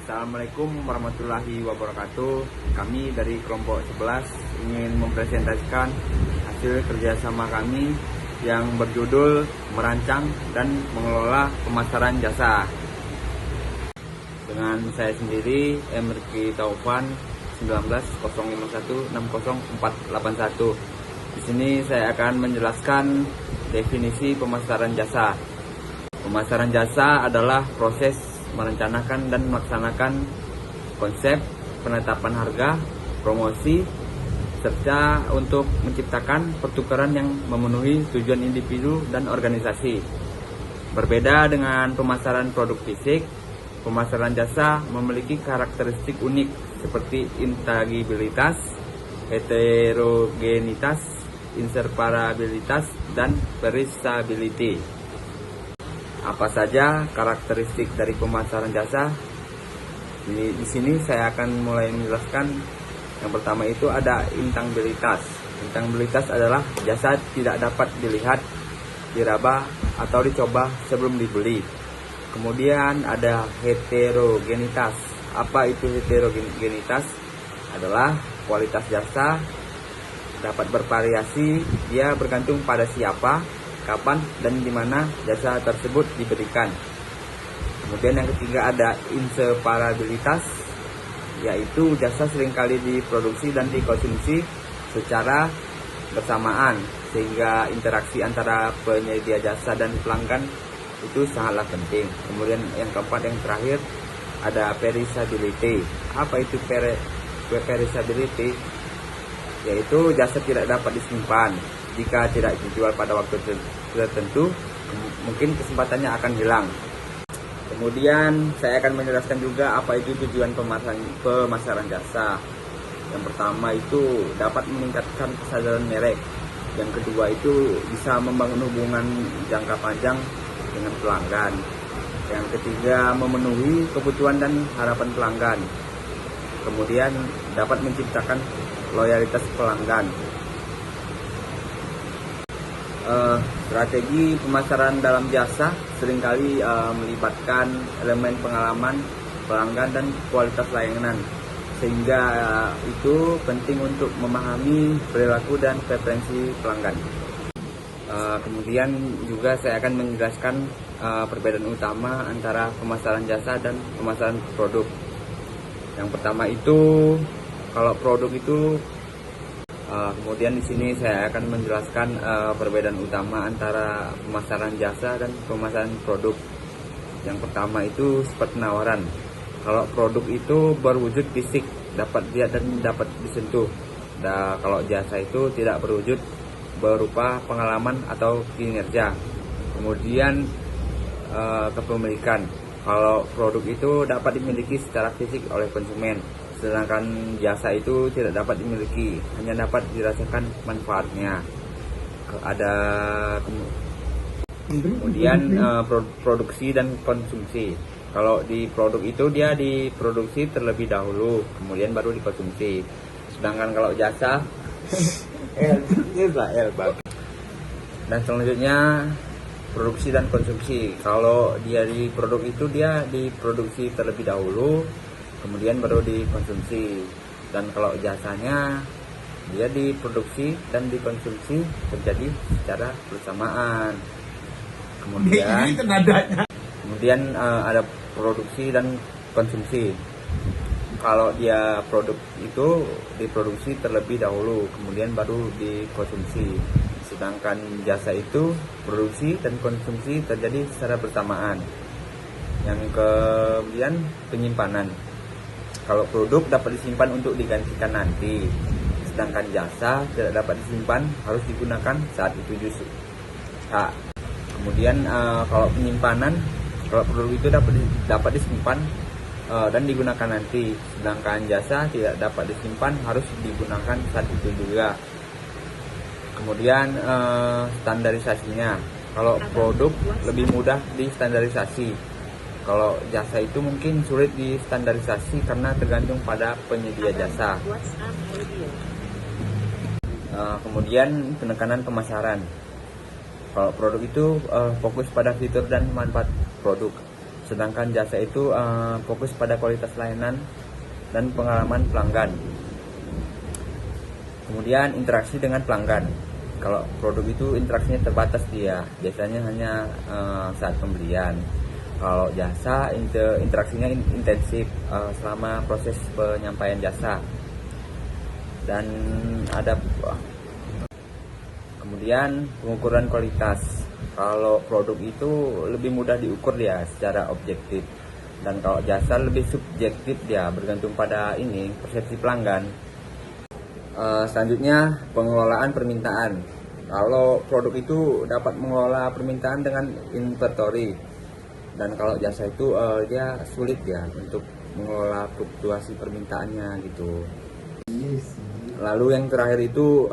Assalamualaikum warahmatullahi wabarakatuh. Kami dari kelompok 11 ingin mempresentasikan hasil kerjasama kami yang berjudul merancang dan mengelola pemasaran jasa. Dengan saya sendiri, Emriki Taufan, 19.051.60.481. Di sini saya akan menjelaskan definisi pemasaran jasa. Pemasaran jasa adalah proses merencanakan dan melaksanakan konsep, penetapan harga, promosi, serta untuk menciptakan pertukaran yang memenuhi tujuan individu dan organisasi. Berbeda dengan pemasaran produk fisik, pemasaran jasa memiliki karakteristik unik seperti intangibilitas, heterogenitas, inseparabilitas, dan perishability. Apa saja karakteristik dari pemasaran jasa? Di sini saya akan mulai menjelaskan. Yang pertama itu ada intangibilitas. Intangibilitas adalah jasa tidak dapat dilihat, diraba, atau dicoba sebelum dibeli. Kemudian ada heterogenitas. Apa itu heterogenitas? Adalah kualitas jasa dapat bervariasi, dia bergantung pada siapa, kapan, dan di mana jasa tersebut diberikan. Kemudian yang ketiga ada inseparabilitas, yaitu jasa seringkali diproduksi dan dikonsumsi secara bersamaan, sehingga interaksi antara penyedia jasa dan pelanggan itu sangatlah penting. Kemudian yang keempat, yang terakhir, ada perishability. Apa itu perishability? Yaitu jasa tidak dapat disimpan. Jika tidak dijual pada waktu tertentu, mungkin kesempatannya akan hilang. Kemudian saya akan menjelaskan juga apa itu tujuan pemasaran jasa. Yang pertama itu dapat meningkatkan kesadaran merek. Yang kedua itu bisa membangun hubungan jangka panjang dengan pelanggan. Yang ketiga, memenuhi kebutuhan dan harapan pelanggan. Kemudian dapat menciptakan loyalitas pelanggan. Strategi pemasaran dalam jasa seringkali melibatkan elemen pengalaman pelanggan dan kualitas layanan, sehingga itu penting untuk memahami perilaku dan preferensi pelanggan. Kemudian juga saya akan menjelaskan perbedaan utama antara pemasaran jasa dan pemasaran produk. Yang pertama itu, kalau produk itu kemudian di sini saya akan menjelaskan perbedaan utama antara pemasaran jasa dan pemasaran produk. Yang pertama itu sifat penawaran. Kalau produk itu berwujud fisik, dapat dilihat dan dapat disentuh. Kalau jasa itu tidak berwujud, berupa pengalaman atau kinerja. Kemudian kepemilikan. Kalau produk itu dapat dimiliki secara fisik oleh konsumen, sedangkan jasa itu tidak dapat dimiliki, hanya dapat dirasakan manfaatnya. Kemudian produksi dan konsumsi. Kalau di produk itu dia diproduksi terlebih dahulu, kemudian baru dikonsumsi. Sedangkan kalau jasa dan selanjutnya produksi dan konsumsi. Kalau dia di produk itu dia diproduksi terlebih dahulu, kemudian baru dikonsumsi. Dan kalau jasanya dia diproduksi dan dikonsumsi terjadi secara bersamaan. Kemudian ada produksi dan konsumsi. Kalau dia produk itu diproduksi terlebih dahulu, kemudian baru dikonsumsi. Sedangkan jasa itu produksi dan konsumsi terjadi secara bersamaan. Yang kemudian penyimpanan. Kalau produk dapat disimpan untuk digantikan nanti, sedangkan jasa tidak dapat disimpan, harus digunakan saat itu justru. Kemudian kalau penyimpanan, kalau produk itu dapat disimpan dan digunakan nanti, sedangkan jasa tidak dapat disimpan, harus digunakan saat itu juga. Kemudian standarisasinya. Kalau produk lebih mudah distandarisasi. Kalau jasa itu mungkin sulit distandarisasi karena tergantung pada penyedia jasa. Kemudian penekanan pemasaran. Kalau produk itu fokus pada fitur dan manfaat produk. Sedangkan jasa itu fokus pada kualitas layanan dan pengalaman pelanggan. Kemudian interaksi dengan pelanggan. Kalau produk itu interaksinya terbatas dia, biasanya hanya saat pembelian. Kalau jasa interaksinya intensif selama proses penyampaian jasa. Dan ada kemudian pengukuran kualitas. Kalau produk itu lebih mudah diukur dia secara objektif, dan kalau jasa lebih subjektif dia, bergantung pada persepsi pelanggan. Selanjutnya pengelolaan permintaan. Kalau produk itu dapat mengelola permintaan dengan inventory, dan kalau jasa itu dia sulit ya untuk mengelola fluktuasi permintaannya gitu. Lalu yang terakhir itu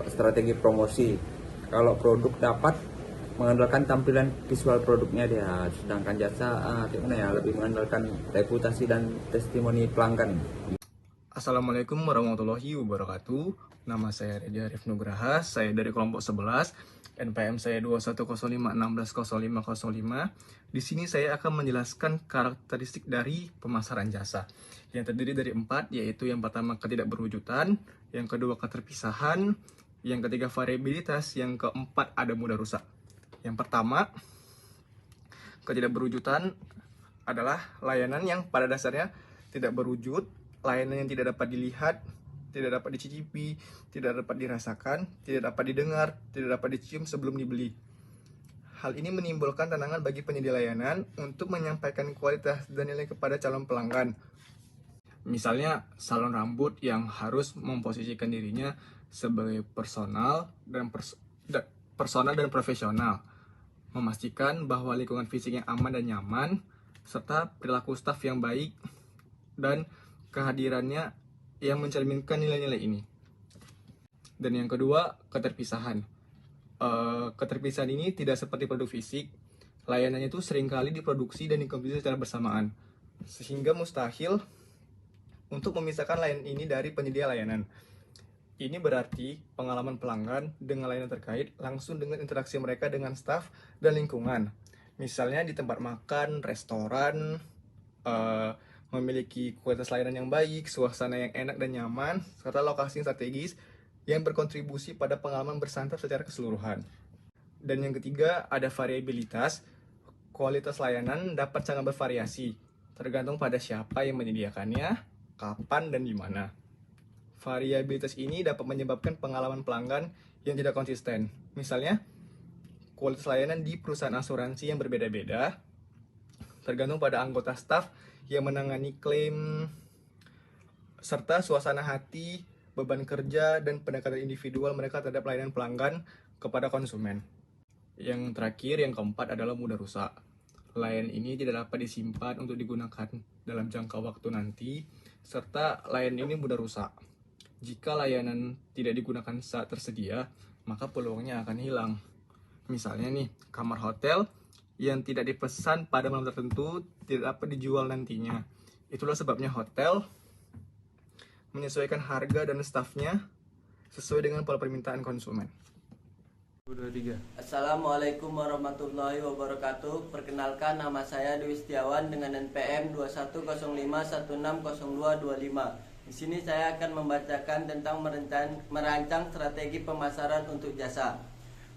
strategi promosi. Kalau produk dapat mengandalkan tampilan visual produknya dia, sedangkan jasa lebih mengandalkan reputasi dan testimoni pelanggan. Assalamualaikum warahmatullahi wabarakatuh. Nama saya Redi Arif Nugraha, saya dari kelompok 11, NPM saya 2105160505. Di sini saya akan menjelaskan karakteristik dari pemasaran jasa yang terdiri dari 4, yaitu yang pertama ketidakberwujudan, yang kedua keterpisahan, yang ketiga variabilitas, yang keempat ada mudah rusak. Yang pertama, ketidakberwujudan adalah layanan yang pada dasarnya tidak berwujud, layanan yang tidak dapat dilihat, tidak dapat dicicipi, tidak dapat dirasakan, tidak dapat didengar, tidak dapat dicium sebelum dibeli. Hal ini menimbulkan tantangan bagi penyedia layanan untuk menyampaikan kualitas dan nilai kepada calon pelanggan. Misalnya, salon rambut yang harus memposisikan dirinya sebagai personal dan profesional, memastikan bahwa lingkungan fisiknya aman dan nyaman, serta perilaku staf yang baik dan kehadirannya yang mencerminkan nilai-nilai ini. Dan yang kedua, keterpisahan. Keterpisahan ini tidak seperti produk fisik. Layanannya itu seringkali diproduksi dan dikonsumsi secara bersamaan, sehingga mustahil untuk memisahkan layanan ini dari penyedia layanan. Ini berarti pengalaman pelanggan dengan layanan terkait langsung dengan interaksi mereka dengan staf dan lingkungan. Misalnya di tempat makan, restoran, memiliki kualitas layanan yang baik, suasana yang enak dan nyaman, serta lokasi yang strategis yang berkontribusi pada pengalaman bersantap secara keseluruhan. Dan yang ketiga, ada variabilitas. Kualitas layanan dapat sangat bervariasi, tergantung pada siapa yang menyediakannya, kapan, dan di mana. Variabilitas ini dapat menyebabkan pengalaman pelanggan yang tidak konsisten. Misalnya, kualitas layanan di perusahaan asuransi yang berbeda-beda, tergantung pada anggota staf yang menangani klaim, serta suasana hati, beban kerja, dan pendekatan individual mereka terhadap layanan pelanggan kepada konsumen. Yang terakhir, yang keempat adalah mudah rusak. Layanan ini tidak dapat disimpan untuk digunakan dalam jangka waktu nanti, serta layanan ini mudah rusak. Jika layanan tidak digunakan saat tersedia, maka peluangnya akan hilang. Misalnya nih, kamar hotel yang tidak dipesan pada malam tertentu tidak dapat dijual nantinya. Itulah sebabnya hotel menyesuaikan harga dan stafnya sesuai dengan pola permintaan konsumen. Assalamualaikum warahmatullahi wabarakatuh. Perkenalkan, nama saya Dwi Setiawan dengan NPM 2105160225. Di sini saya akan membacakan tentang merancang strategi pemasaran untuk jasa.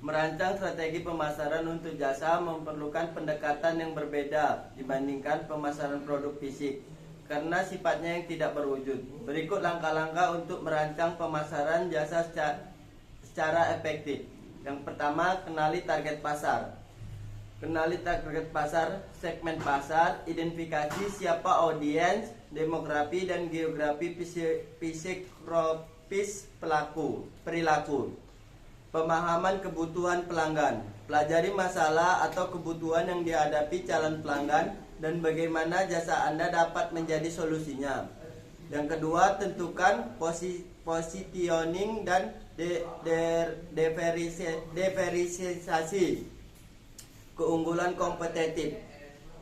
Merancang strategi pemasaran untuk jasa memerlukan pendekatan yang berbeda dibandingkan pemasaran produk fisik karena sifatnya yang tidak berwujud. Berikut langkah-langkah untuk merancang pemasaran jasa secara efektif. Yang pertama, kenali target pasar. Kenali target pasar, segmen pasar, identifikasi siapa audiens, demografi dan geografi psikologis perilaku. Pemahaman kebutuhan pelanggan. Pelajari masalah atau kebutuhan yang dihadapi calon pelanggan dan bagaimana jasa Anda dapat menjadi solusinya. Yang kedua, tentukan positioning dan diferensiasi. Keunggulan kompetitif.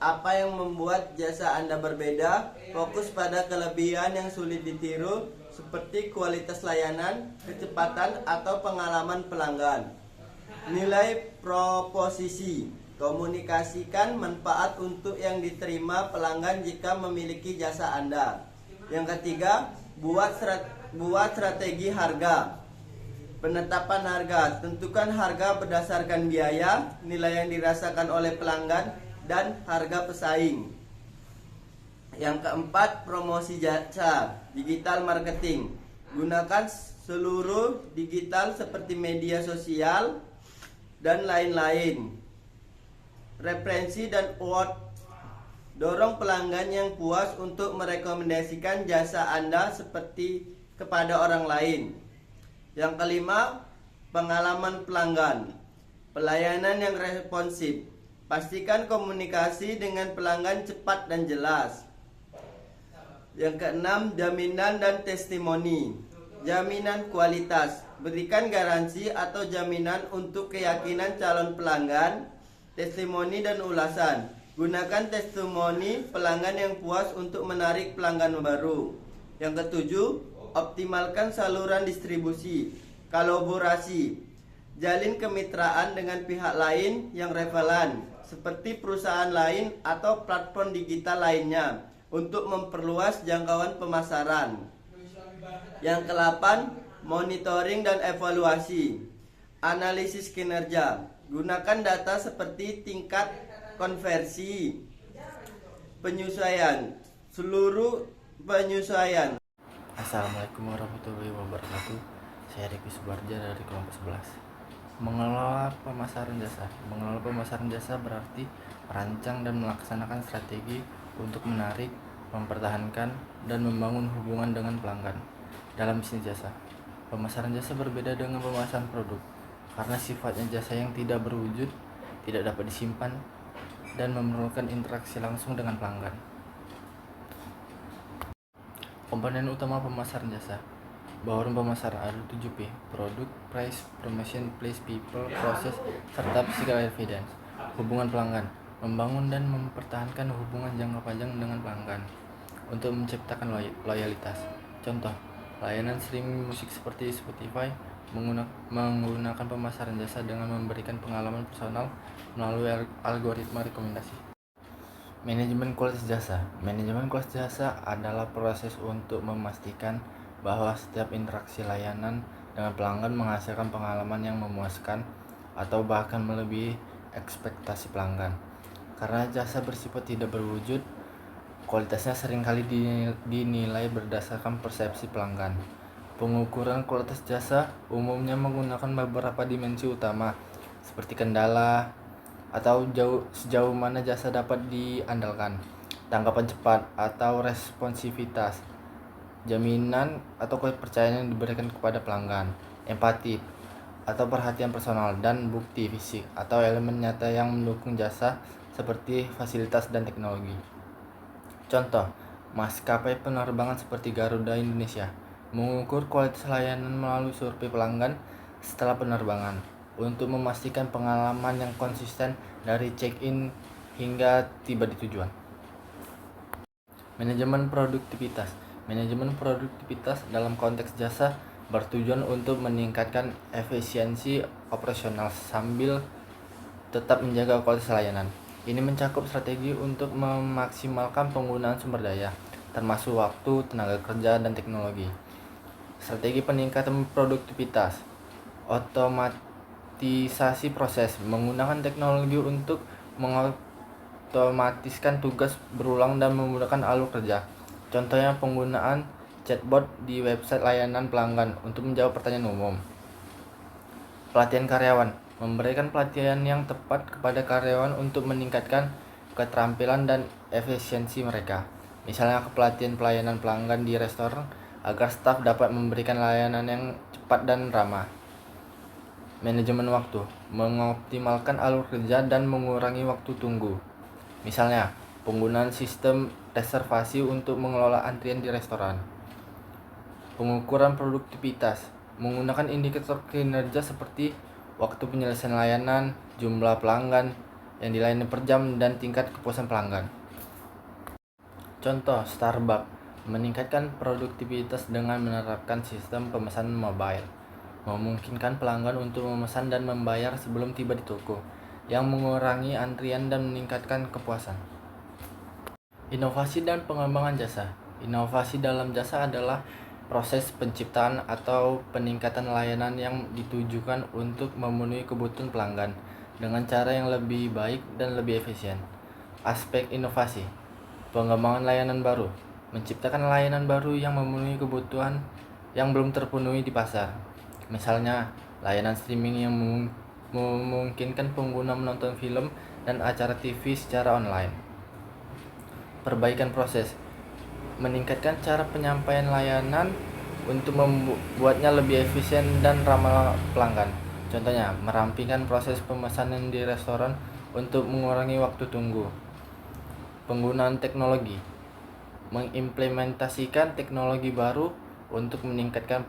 Apa yang membuat jasa Anda berbeda? Fokus pada kelebihan yang sulit ditiru seperti kualitas layanan, kecepatan, atau pengalaman pelanggan. Nilai proposisi. Komunikasikan manfaat untuk yang diterima pelanggan jika memiliki jasa Anda. Yang ketiga, buat strategi harga. Penetapan harga. Tentukan harga berdasarkan biaya, nilai yang dirasakan oleh pelanggan, dan harga pesaing. Yang keempat, promosi jasa. Digital marketing. Gunakan seluruh digital seperti media sosial dan lain-lain. Referensi dan word. Dorong pelanggan yang puas untuk merekomendasikan jasa Anda seperti kepada orang lain. Yang kelima, pengalaman pelanggan. Pelayanan yang responsif. Pastikan komunikasi dengan pelanggan cepat dan jelas. Yang keenam, jaminan dan testimoni. Jaminan kualitas. Berikan garansi atau jaminan untuk keyakinan calon pelanggan, testimoni dan ulasan. Gunakan testimoni pelanggan yang puas untuk menarik pelanggan baru. Yang ketujuh, optimalkan saluran distribusi. Kolaborasi. Jalin kemitraan dengan pihak lain yang relevan, seperti perusahaan lain atau platform digital lainnya, untuk memperluas jangkauan pemasaran. Yang kedelapan, monitoring dan evaluasi. Analisis kinerja. Gunakan data seperti tingkat konversi, penyesuaian. Assalamualaikum warahmatullahi wabarakatuh. Saya Riki Subarja dari kelompok 11. Mengelola pemasaran jasa. Mengelola pemasaran jasa berarti merancang dan melaksanakan strategi untuk menarik, mempertahankan, dan membangun hubungan dengan pelanggan. Dalam bisnis jasa, pemasaran jasa berbeda dengan pemasaran produk karena sifatnya jasa yang tidak berwujud, tidak dapat disimpan, dan memerlukan interaksi langsung dengan pelanggan. Komponen utama pemasaran jasa. Bauran pemasaran ada 7P: produk, price, promotion, place, people, proses, serta physical evidence. Hubungan pelanggan. Membangun dan mempertahankan hubungan jangka panjang dengan pelanggan untuk menciptakan loyalitas. Contoh, layanan streaming musik seperti Spotify menggunakan pemasaran jasa dengan memberikan pengalaman personal melalui algoritma rekomendasi. Manajemen kualitas jasa. Manajemen kualitas jasa adalah proses untuk memastikan bahwa setiap interaksi layanan dengan pelanggan menghasilkan pengalaman yang memuaskan atau bahkan melebihi ekspektasi pelanggan. Karena jasa bersifat tidak berwujud, kualitasnya seringkali dinilai berdasarkan persepsi pelanggan. Pengukuran kualitas jasa umumnya menggunakan beberapa dimensi utama, seperti kendala atau sejauh mana jasa dapat diandalkan, tanggapan cepat atau responsivitas, jaminan atau kepercayaan yang diberikan kepada pelanggan, empati atau perhatian personal, dan bukti fisik atau elemen nyata yang mendukung jasa seperti fasilitas dan teknologi. Contoh, maskapai penerbangan seperti Garuda Indonesia mengukur kualitas layanan melalui survei pelanggan setelah penerbangan untuk memastikan pengalaman yang konsisten dari check-in hingga tiba di tujuan. Manajemen produktivitas. Manajemen produktivitas dalam konteks jasa bertujuan untuk meningkatkan efisiensi operasional sambil tetap menjaga kualitas layanan. Ini mencakup strategi untuk memaksimalkan penggunaan sumber daya, termasuk waktu, tenaga kerja, dan teknologi. Strategi peningkatan produktivitas. Otomatisasi proses. Menggunakan teknologi untuk mengotomatiskan tugas berulang dan memudahkan alur kerja. Contohnya penggunaan chatbot di website layanan pelanggan untuk menjawab pertanyaan umum. Pelatihan karyawan. Memberikan pelatihan yang tepat kepada karyawan untuk meningkatkan keterampilan dan efisiensi mereka. Misalnya pelatihan pelayanan pelanggan di restoran agar staf dapat memberikan layanan yang cepat dan ramah. Manajemen waktu. Mengoptimalkan alur kerja dan mengurangi waktu tunggu. Misalnya, penggunaan sistem reservasi untuk mengelola antrian di restoran. Pengukuran produktivitas. Menggunakan indikator kinerja seperti waktu penyelesaian layanan, jumlah pelanggan yang dilayani per jam, dan tingkat kepuasan pelanggan. Contoh, Starbucks meningkatkan produktivitas dengan menerapkan sistem pemesanan mobile, memungkinkan pelanggan untuk memesan dan membayar sebelum tiba di toko. yang mengurangi antrian dan meningkatkan kepuasan. Inovasi dan pengembangan jasa. Inovasi dalam jasa adalah proses penciptaan atau peningkatan layanan yang ditujukan untuk memenuhi kebutuhan pelanggan dengan cara yang lebih baik dan lebih efisien. Aspek inovasi. Pengembangan layanan baru. Menciptakan layanan baru yang memenuhi kebutuhan yang belum terpenuhi di pasar. Misalnya, layanan streaming yang memungkinkan pengguna menonton film dan acara TV secara online. Perbaikan proses. Meningkatkan cara penyampaian layanan untuk membuatnya lebih efisien dan ramah pelanggan. Contohnya, merampingkan proses pemesanan di restoran untuk mengurangi waktu tunggu. Penggunaan teknologi. Mengimplementasikan teknologi baru untuk meningkatkan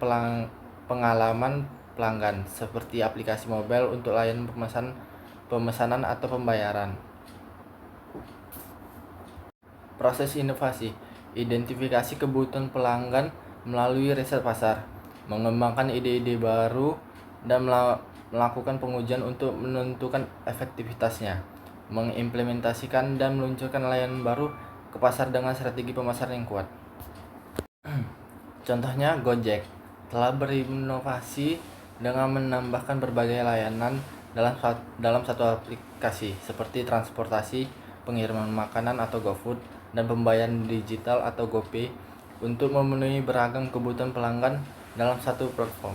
pengalaman pelanggan, seperti aplikasi mobile untuk layanan pemesanan atau pembayaran. Proses inovasi. Identifikasi kebutuhan pelanggan melalui riset pasar, mengembangkan ide-ide baru, dan melakukan pengujian untuk menentukan efektivitasnya, mengimplementasikan dan meluncurkan layanan baru ke pasar dengan strategi pemasaran yang kuat. Contohnya, Gojek telah berinovasi dengan menambahkan berbagai layanan dalam satu aplikasi, seperti transportasi, pengiriman makanan atau GoFood, dan pembayaran digital atau GoPay untuk memenuhi beragam kebutuhan pelanggan dalam satu platform.